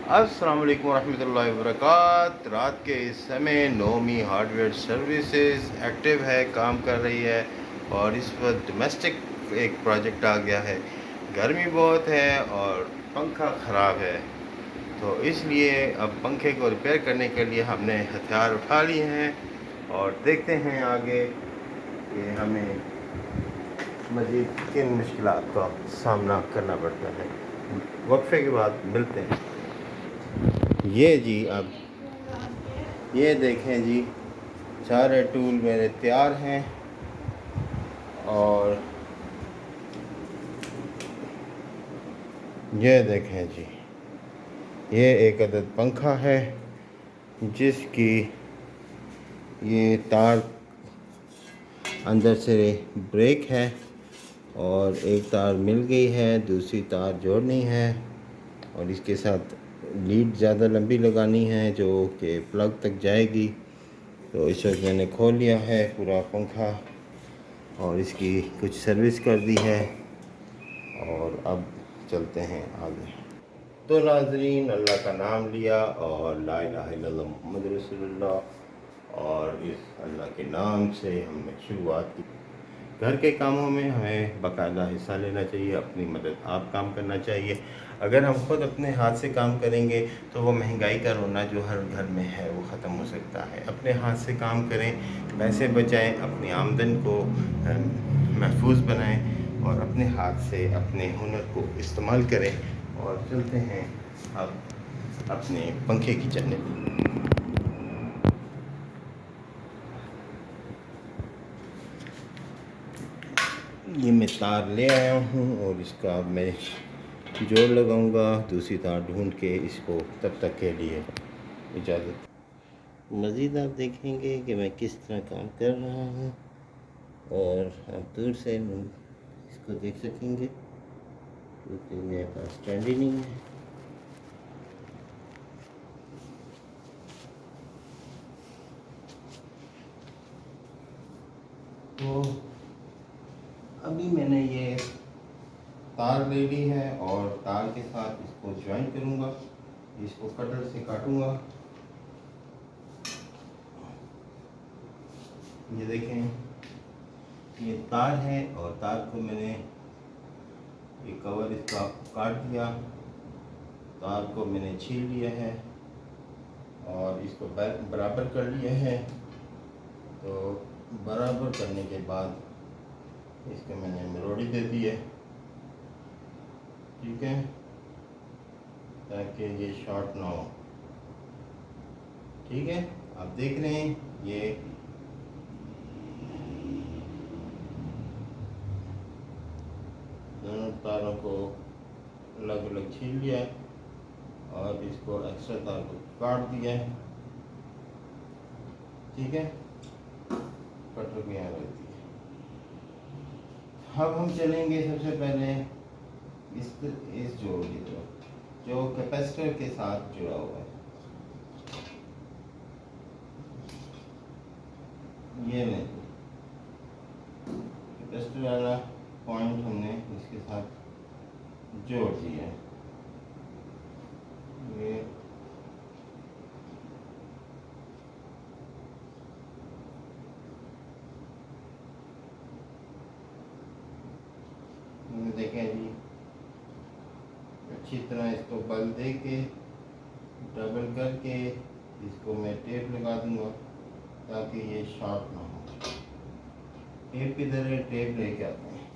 अस्सलाम वालेकुम रहमतुल्लाहि व बरकात। रात के इस समय नोमी हार्डवेयर सर्विसेज एक्टिव है, काम कर रही है और इस वक्त डोमेस्टिक एक प्रोजेक्ट आ गया है। गर्मी बहुत है और पंखा ख़राब है, तो इसलिए अब पंखे को रिपेयर करने के लिए हमने हथियार उठा लिए हैं और देखते हैं आगे कि हमें मज़ीद किन मुश्किलात का सामना करना पड़ता है। वक्फे के बाद मिलते हैं। ये जी, अब ये देखें जी, सारे टूल मेरे तैयार हैं और ये देखें जी, ये एक अदद पंखा है जिसकी ये तार अंदर से ब्रेक है और एक तार मिल गई है, दूसरी तार जोड़नी है और इसके साथ लीड ज़्यादा लंबी लगानी है जो कि प्लग तक जाएगी। तो इस वक्त मैंने खोल लिया है पूरा पंखा और इसकी कुछ सर्विस कर दी है और अब चलते हैं आगे। तो नाज़रीन, अल्लाह का नाम लिया और ला इलाहा इल्लल्लाह मुहम्मद रसूलुल्लाह और इस अल्लाह के नाम से हमने शुरुआत की। घर के कामों में हमें बाकायदा हिस्सा लेना चाहिए, अपनी मदद आप काम करना चाहिए। अगर हम खुद अपने हाथ से काम करेंगे तो वो महंगाई का रोना जो हर घर में है वो ख़त्म हो सकता है। अपने हाथ से काम करें, पैसे बचाएं, अपनी आमदन को महफूज बनाएं और अपने हाथ से अपने हुनर को इस्तेमाल करें। और चलते हैं अब अपने पंखे की जानिब। ये मैं तार ले आया हूँ और इसका मैं जोड़ लगाऊंगा, दूसरी तार ढूंढ के इसको तब तक के लिए इजाज़त। मज़ीद आप देखेंगे कि मैं किस तरह काम कर रहा हूँ और आप दूर से इसको देख सकेंगे क्योंकि मेरे पास स्टैंड ही नहीं है। तो अभी मैंने ये तार ले ली है और तार के साथ इसको ज्वाइन करूँगा, इसको कटर से काटूँगा। ये देखें, ये तार है और तार को मैंने ये कवर इसका काट दिया, तार को मैंने छील लिया है और इसको बराबर कर लिया है। तो बराबर करने के बाद इसको मैंने मरोड़ी दे दी है, ठीक है, ताकि ये शॉर्ट ना हो। ठीक है, आप देख रहे हैं ये दोनों तारों को अलग अलग छील लिया है और इसको एक्स्ट्रा तार को काट दिया है, ठीक है, कटर भी यहाँ रख दिया। अब हम चलेंगे सबसे पहले इस जोड़ की तरफ जो कैपेसिटर के साथ जुड़ा हुआ है। ये नहीं, कैपेसिटर वाला पॉइंट हमने इसके साथ जोड़ दिया है। ये देखें जी, अच्छी तरह इसको बल दे के डबल करके इसको मैं टेप लगा दूंगा ताकि ये शॉर्ट ना हो। टेप किधर है? टेप लेके आते हैं।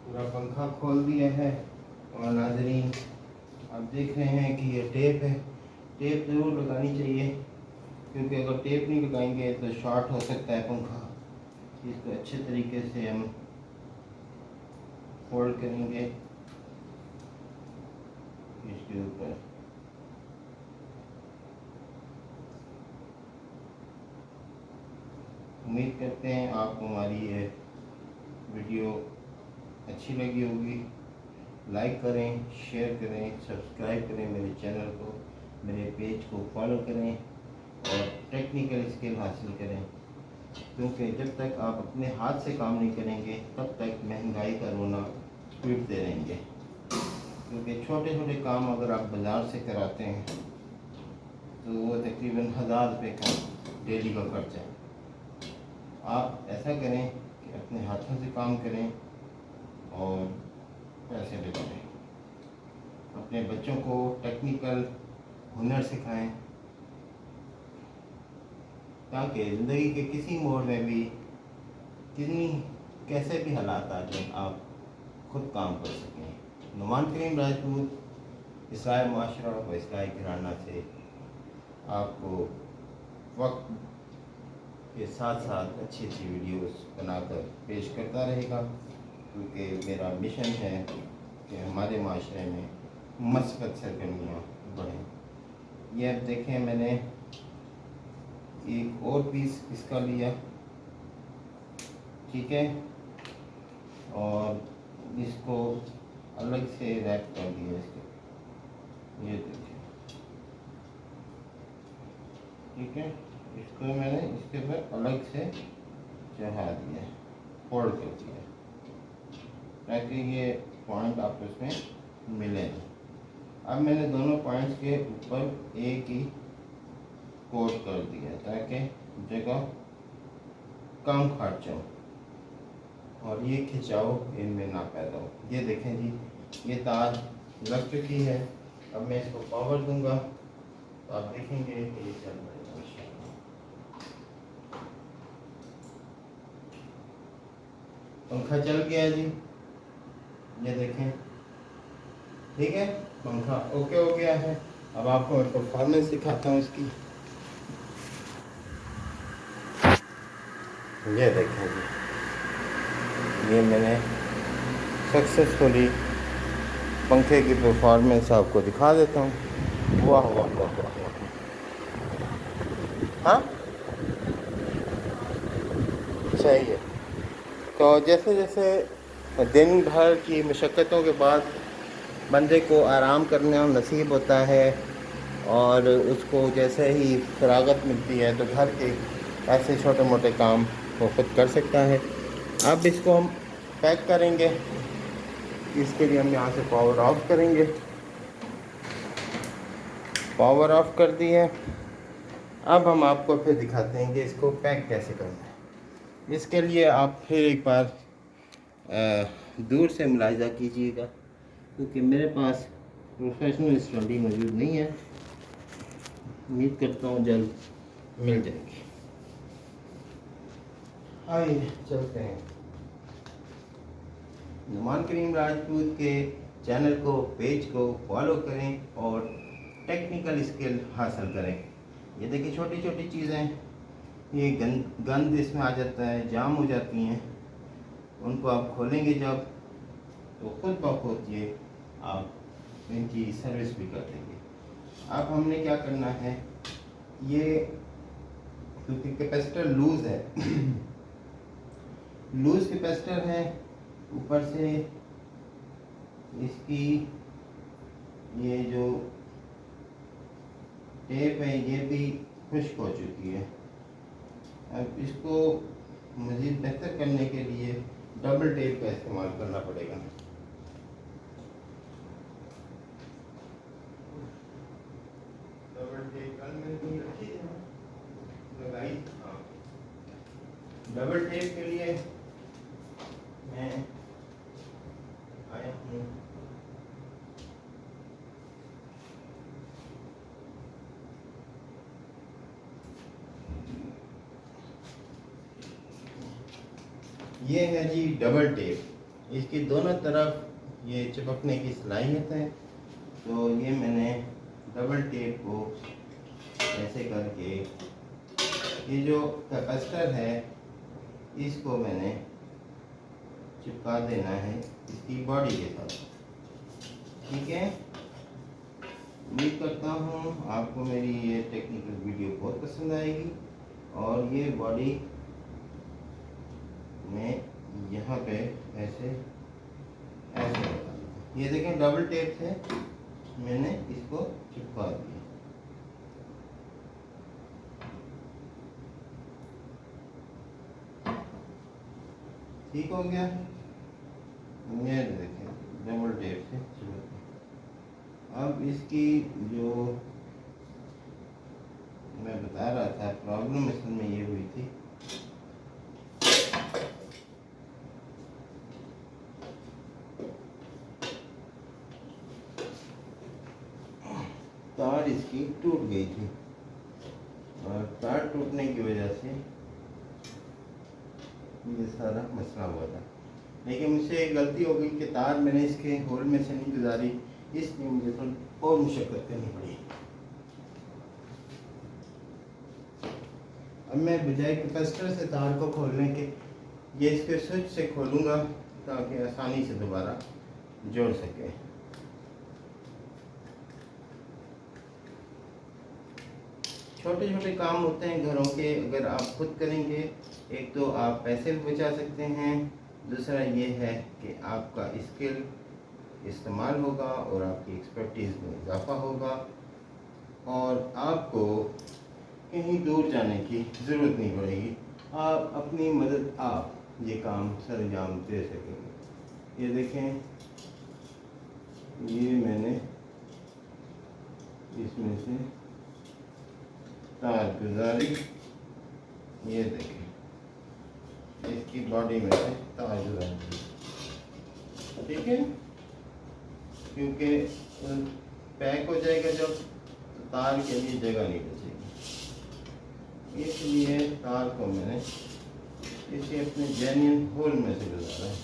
पूरा पंखा खोल दिया है और नाज़रीन आप देख रहे हैं कि ये टेप है। टेप ज़रूर लगानी चाहिए क्योंकि अगर टेप नहीं लगाएंगे तो शॉर्ट हो सकता है पंखा। इसको अच्छे तरीके से हम फोल्ड करेंगे इसके ऊपर। उम्मीद करते हैं आपको हमारी ये वीडियो अच्छी लगी होगी। लाइक करें, शेयर करें, सब्सक्राइब करें मेरे चैनल को, मेरे पेज को फॉलो करें और टेक्निकल स्किल हासिल करें। क्योंकि जब तक आप अपने हाथ से काम नहीं करेंगे तब तक महंगाई का रोना पीटते रहेंगे। क्योंकि छोटे छोटे काम अगर आप बाज़ार से कराते हैं तो वो तकरीबन 1000 रुपये का डेली का खर्चा है। आप ऐसा करें कि अपने हाथों से काम करें और पैसे बचाएं। अपने बच्चों को टेक्निकल हुनर सिखाएं ताकि ज़िंदगी के किसी मोड़ में भी कितनी कैसे भी हालात आ जाए आप खुद काम कर सकें। नुमान करीम राजपूत इस्लाह माशरा व इस्लाह घराना से आपको वक्त के साथ साथ अच्छी अच्छी वीडियोस बनाकर पेश करता रहेगा, क्योंकि मेरा मिशन है कि हमारे माशरे में मस्बत सरगर्मियाँ बढ़ें। ये अब देखें, मैंने एक और पीस इसका लिया, ठीक है, और इसको अलग से रैप कर दिया इसके, ये देखिए, ठीक है। इसको मैंने इसके ऊपर अलग से चढ़ा दिया, फोल्ड कर दिया ताकि ये पॉइंट आपस में मिले। अब मैंने दोनों पॉइंट्स के ऊपर एक ही कोट कर दिया ताकि जगह कम खर्च हो और ये खिंचाव इनमें ना पैदा हो। ये देखें जी, ये तार लग चुकी है। अब मैं इसको पावर दूंगा तो आप देखेंगे कि ये चल रहा है। पंखा चल गया जी, ये देखें, ठीक है, पंखा ओके हो गया है। अब आपको मैं परफॉर्मेंस दिखाता हूँ इसकी। ये देखें जी, ये मैंने सक्सेसफुली पंखे की परफॉर्मेंस आपको दिखा देता हूँ। वाह वाह वाह वाह, हाँ सही है। तो जैसे जैसे दिन भर की मशक्क़तों के बाद बंदे को आराम करना नसीब होता है और उसको जैसे ही फरागत मिलती है तो घर के ऐसे छोटे मोटे काम वो खुद कर सकता है। अब इसको हम पैक करेंगे, इसके लिए हम यहाँ से पावर ऑफ करेंगे। पावर ऑफ कर दी है। अब हम आपको फिर दिखाते हैं कि इसको पैक कैसे करना है। इसके लिए आप फिर एक बार दूर से मुलाहिजा कीजिएगा, क्योंकि मेरे पास प्रोफेशनल स्टडी मौजूद नहीं है। उम्मीद करता हूँ जल्द मिल जाएगी। आइए चलते हैं। नुमान करीम राजपूत के चैनल को, पेज को फॉलो करें और टेक्निकल स्किल हासिल करें। ये देखिए छोटी छोटी चीज़ें, ये गंद इसमें आ जाता है, जाम हो जाती हैं, उनको आप खोलेंगे जब तो खुद ब खुद ये आप इनकी सर्विस भी कर देंगे। अब हमने क्या करना है, ये क्योंकि कैपेसिटर लूज़ है लूज़ कैपेसिटर है, ऊपर से इसकी ये जो टेप है ये भी खुश्क हो चुकी है। अब इसको मज़ीद बेहतर करने के लिए डबल टेप का इस्तेमाल करना पड़ेगा। डबल टेप कल मैंने कहीं रखी थी लगाई, हाँ। डबल टेप के लिए मैं आया हूँ, ये है जी डबल टेप। इसकी दोनों तरफ ये चिपकने की सलाहियत है, तो ये मैंने डबल टेप को ऐसे करके ये जो कैपेसिटर है इसको मैंने चिपका देना है इसकी बॉडी के साथ, ठीक है। उम्मीद करता हूँ आपको मेरी ये टेक्निकल वीडियो बहुत पसंद आएगी। और ये बॉडी में यहाँ पे ऐसे ऐसे ये देखें डबल टेप से मैंने इसको चिपका दिया। ठीक हो गया। ये देखें डबल टेप से चलो। अब इसकी जो मैं बता रहा था प्रॉब्लम असल में ये हुई थी, तार इसकी टूट गई थी और तार टूटने की वजह से ये सारा मसला हुआ था। लेकिन मुझसे एक गलती हो गई कि तार मैंने इसके होल में से नहीं गुजारी, इसलिए मुझे थोड़ी और मुशक्कत करनी पड़ी। अब मैं बजाय कैपेसिटर से तार को खोलने के ये इसके स्विच से खोलूँगा ताकि आसानी से दोबारा जोड़ सके। छोटे छोटे काम होते हैं घरों के, अगर आप खुद करेंगे एक तो आप पैसे भी बचा सकते हैं, दूसरा ये है कि आपका स्किल इस्तेमाल होगा और आपकी एक्सपर्टीज़ में इजाफा होगा और आपको कहीं दूर जाने की ज़रूरत नहीं पड़ेगी। आप अपनी मदद आप ये काम सर अंजाम दे सकेंगे। ये देखें, ये मैंने इसमें से तार गुजारी, ये देखें इसकी बॉडी में से तार गुजारी, ठीक है, क्योंकि पैक हो जाएगा जब तो तार के लिए जगह नहीं बचेगी, इसलिए तार को मैंने इसे अपने जेन्युइन होल में से गुजारा है।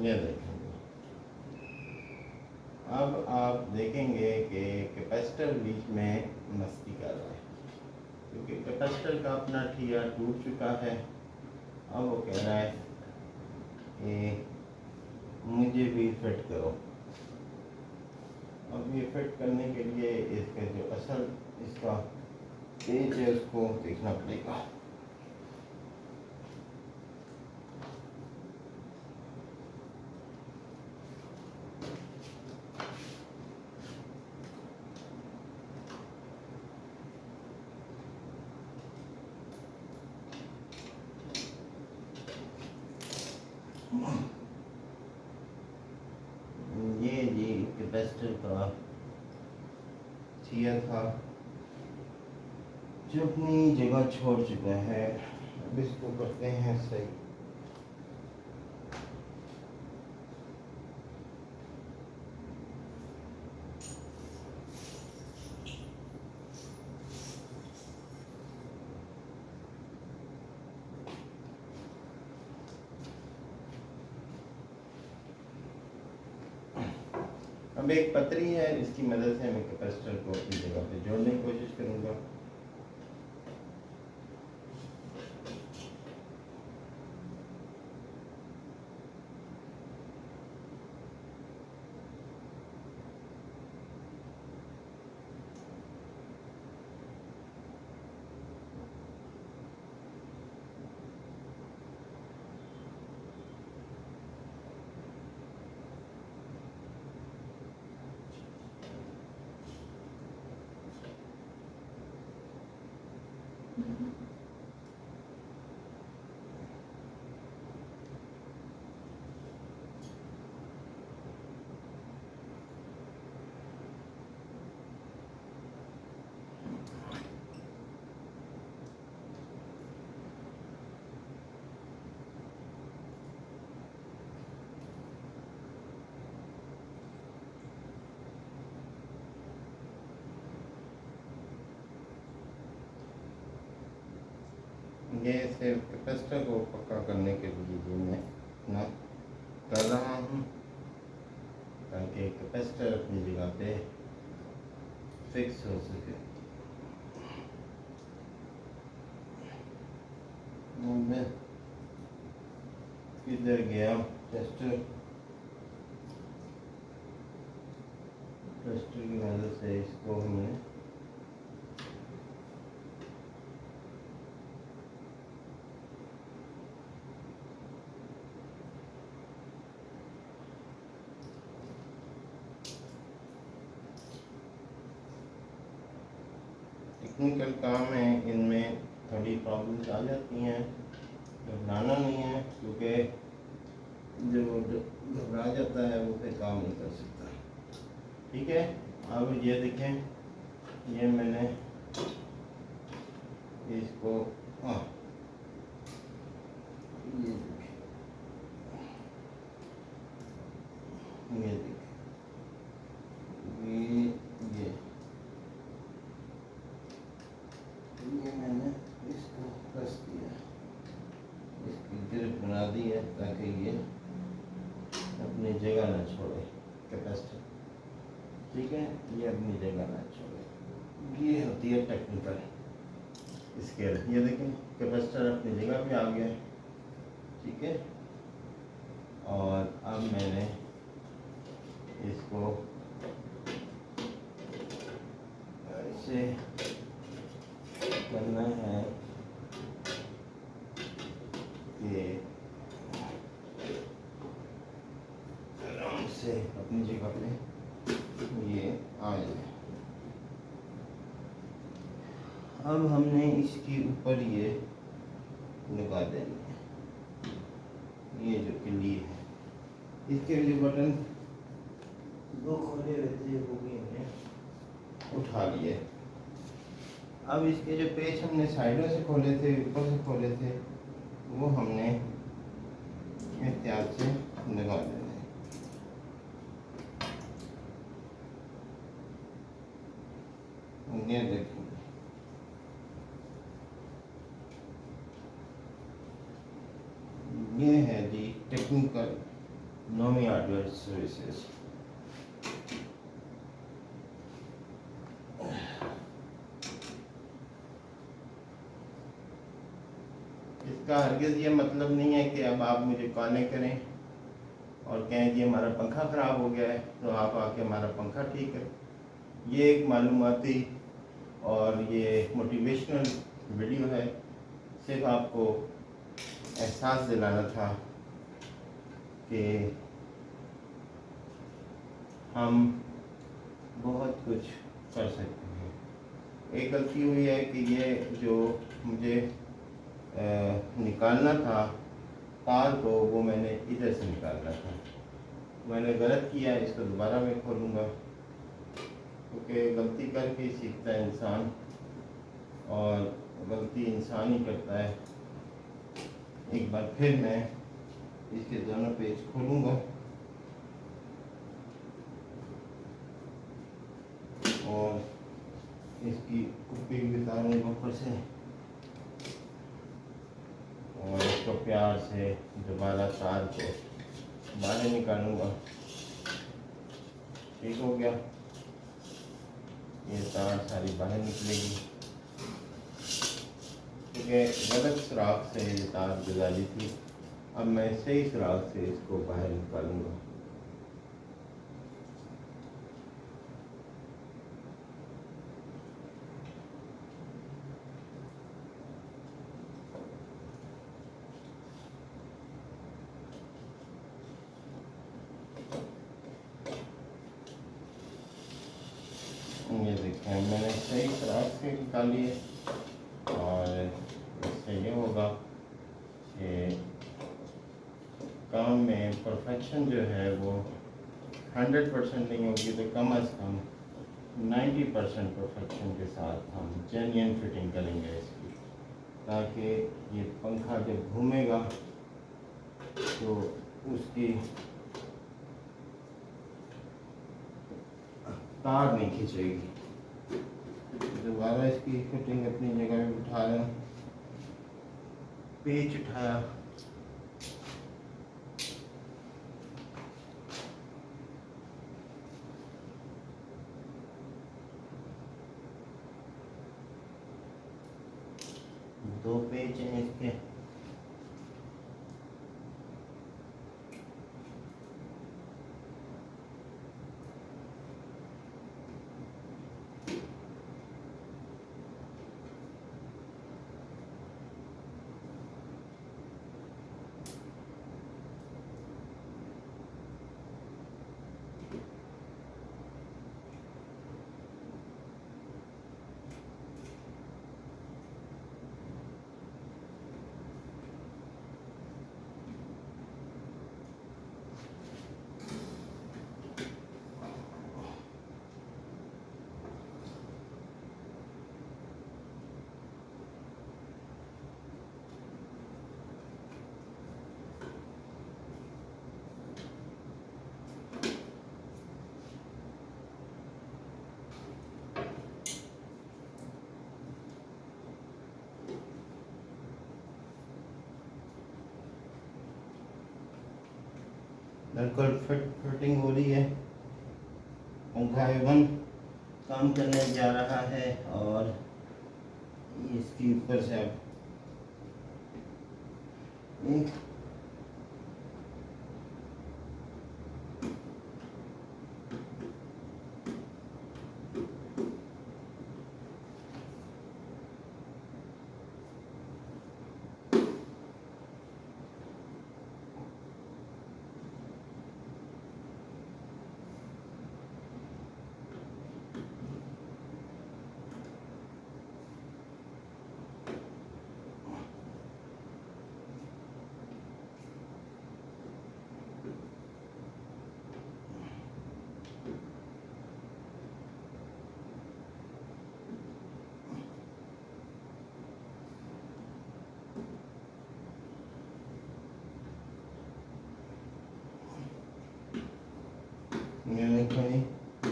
ये देखेंगे, अब आप देखेंगे कि कैपेसिटर बीच में मस्ती कर रहा है क्योंकि कैपेसिटर का अपना ठिया टूट चुका है। अब वो कह रहा है कि मुझे भी फिट करो। अब ये फिट करने के लिए इसका जो असल इसका पेज है उसको देखना पड़ेगा। ये जी कैपेसिटर का छिया था जो अपनी जगह छोड़ चुका है। अब इसको करते हैं सही। अब एक पतरी है, इसकी मदद से मैं कैपेसिटर को अपनी जगह पे जोड़ने की कोशिश करूँगा। ये सिर्फ कैपेसिटर को पक्का करने के लिए मैं ना कर रहा हूँ ताकि कैपेसिटर अपनी जगह पे फिक्स हो सके। मैं किधर गया टेस्टर की मदद से इसको हमने टेक्निकल काम है, इनमें थोड़ी प्रॉब्लम्स आ जाती हैं, घबराना नहीं है, क्योंकि जो घबरा जाता है वो फिर काम नहीं कर सकता। ठीक है, अब ये देखें, ये मैंने इसको ये देखें, ये देखें, ये मैंने इसको कस दिया, इसकी ग्रिप बना दी है ताकि ये अपनी जगह ना छोड़े कैपेसिटर। ठीक है, ये अपनी जगह ना छोड़े। ये होती है टेक्निकल स्केल। ये देखें, कैपेसिटर अपनी जगह पे आ गया। ठीक है, और अब मैंने इसको ऐसे करना है कि आराम से अपनी जगह पे ये आ जाए। अब हमने इसके ऊपर ये लगा देना है, ये जो किल्ली है, इसके जो बटन दो खोले रहते हैं वो भी हमने उठा लिए। अब इसके जो पेच हमने साइडों से खोले थे, ऊपर से खोले थे, वो हमने एहतियात से लगा देना है। ये देखिए, ये है जी टेक्निकल नोमी हार्डवेयर सर्विसेज। इसका हरगिज़ ये मतलब नहीं है कि अब आप मुझे कॉलें करें और कहें कि हमारा पंखा ख़राब हो गया है तो आप आके हमारा पंखा ठीक है। ये एक मालूमाती और ये मोटिवेशनल वीडियो है, सिर्फ आपको एहसास दिलाना था कि हम बहुत कुछ कर सकते हैं। एक गलती हुई है कि ये जो मुझे निकालना था तार को, वो मैंने इधर से निकालना था, मैंने गलत किया। इसको दोबारा मैं खोलूँगा, क्योंकि गलती करके ही सीखता है इंसान, और गलती इंसान ही करता है। एक बार फिर मैं इसके दोनों पेज खोलूँगा और इसकी कुप्पी भी उतारूँगा ऊपर से, और इसको प्यार से दोबारा तार को बाहर निकालूँगा। ठीक हो गया, ये तार सारी बाहर निकलेगी, क्योंकि गलत सुराख से ये तार गुजारी थी। अब मैं सही सुराख से इसको बाहर निकालूँगा। ये देखें, मैंने सही सुराख से निकाली है, और इससे ये होगा कि काम में परफेक्शन जो है वो 100% नहीं होगी तो कम अज़ कम 90% परफेक्शन के साथ हम जेन्युइन फिटिंग करेंगे इसकी, ताकि ये पंखा जब घूमेगा तो उसकी तार नहीं खींचेगी। दोबारा इसकी फिटिंग अपनी जगह में बिठा लें, पेच उठाया, दो पेच हैं इसके, बिल्कुल फिटिंग हो रही है। पंखा एवन काम करने जा रहा है और इसके ऊपर से अब एक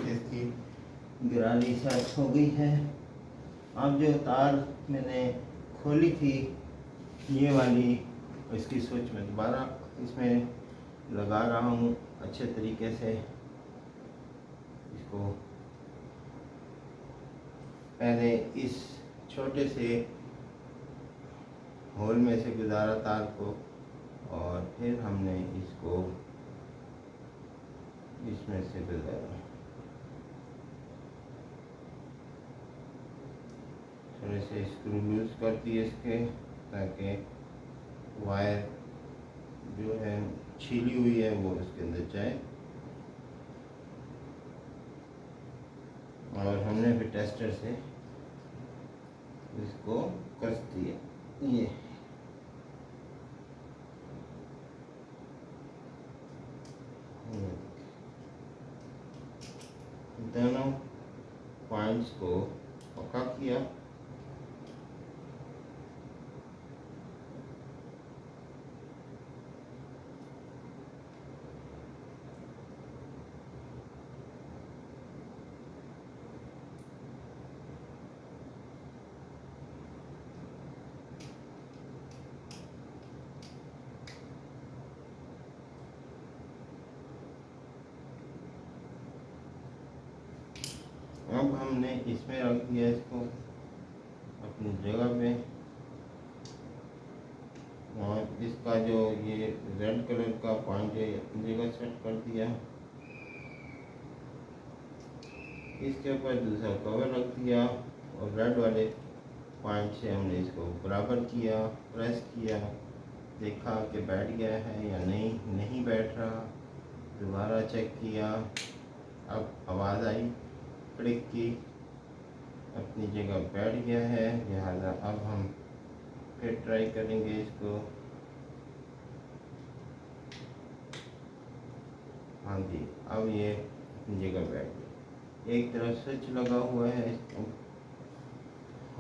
इसकी गिरानी सेट हो गई है। अब जो तार मैंने खोली थी ये वाली, इसकी स्विच में दोबारा इसमें लगा रहा हूँ अच्छे तरीके से। इसको पहले इस छोटे से होल में से गुजारा तार को और फिर हमने इसको इसमें से गुजारा। थोड़े से स्क्रू लूज कर दिए इसके, ताकि वायर जो है छीली हुई है वो इसके अंदर जाए। और हमने फिर टेस्टर से इसको कस दिया। ये दोनों पॉइंट्स को पक्का किया। अब हमने इसमें रख दिया इसको अपनी जगह पे, और इसका जो ये रेड कलर का पॉइंट है अपनी जगह सेट कर दिया। इसके ऊपर दूसरा कवर रख दिया और रेड वाले पॉइंट से हमने इसको बराबर किया, प्रेस किया, देखा कि बैठ गया है या नहीं बैठ रहा। दोबारा चेक किया, अब आवाज़ आई क्लिक की, अपनी जगह बैठ गया है। लिहाजा अब हम फिर ट्राई करेंगे इसको। हाँ जी, अब ये अपनी जगह बैठ गया। एक तरफ स्विच लगा हुआ है इसको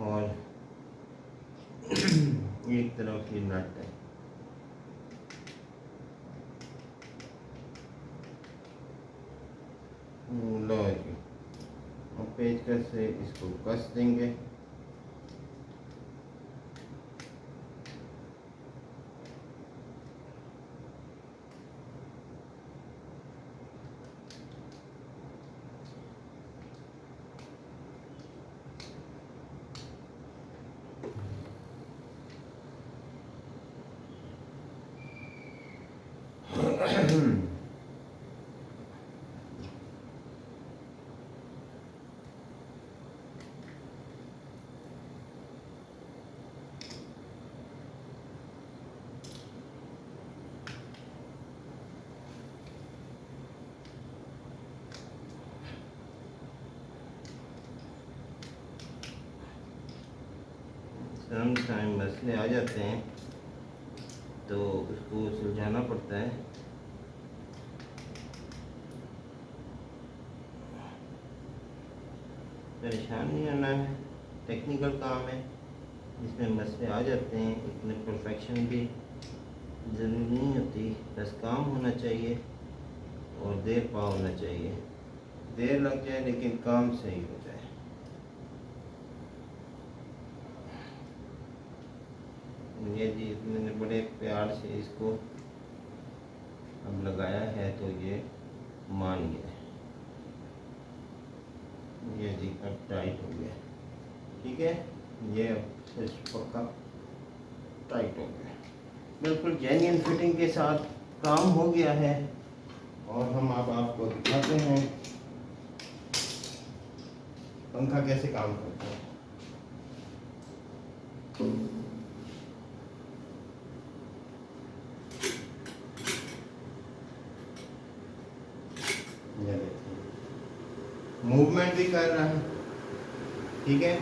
और एक तरफ ये नट है। लो जी, अब पेचकस से इसको कस देंगे। सम टाइम मसले आ जाते हैं तो उसको सुलझाना पड़ता है। परेशान नहीं होना है, टेक्निकल काम है, इसमें मसले आ जाते हैं। इतने परफेक्शन भी ज़रूरी नहीं होती, बस काम होना चाहिए और देर पा होना चाहिए। देर लग जाए लेकिन काम सही हो जाए। ये जी मैंने बड़े प्यार से इसको अब लगाया है तो ये मान गया। ये जी अब टाइट हो गया। ठीक है, ये अब पक्का टाइट हो गया। बिल्कुल जेन्युइन फिटिंग के साथ काम हो गया है। और हम अब आपको दिखाते हैं पंखा कैसे काम करता है। ये देखिए मूवमेंट भी कर रहा है। ठीक है,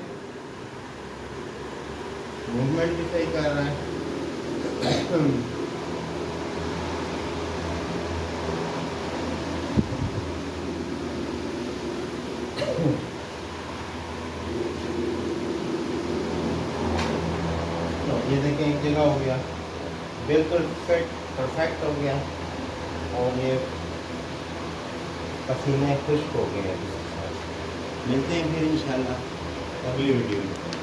मूवमेंट भी सही कर रहा है। ये देखें एक जगह हो गया, बिल्कुल फिट परफेक्ट हो गया। और ये पसीने खुश्क हो गए हैं। मिलते हैं फिर इंशाल्लाह अगली वीडियो में।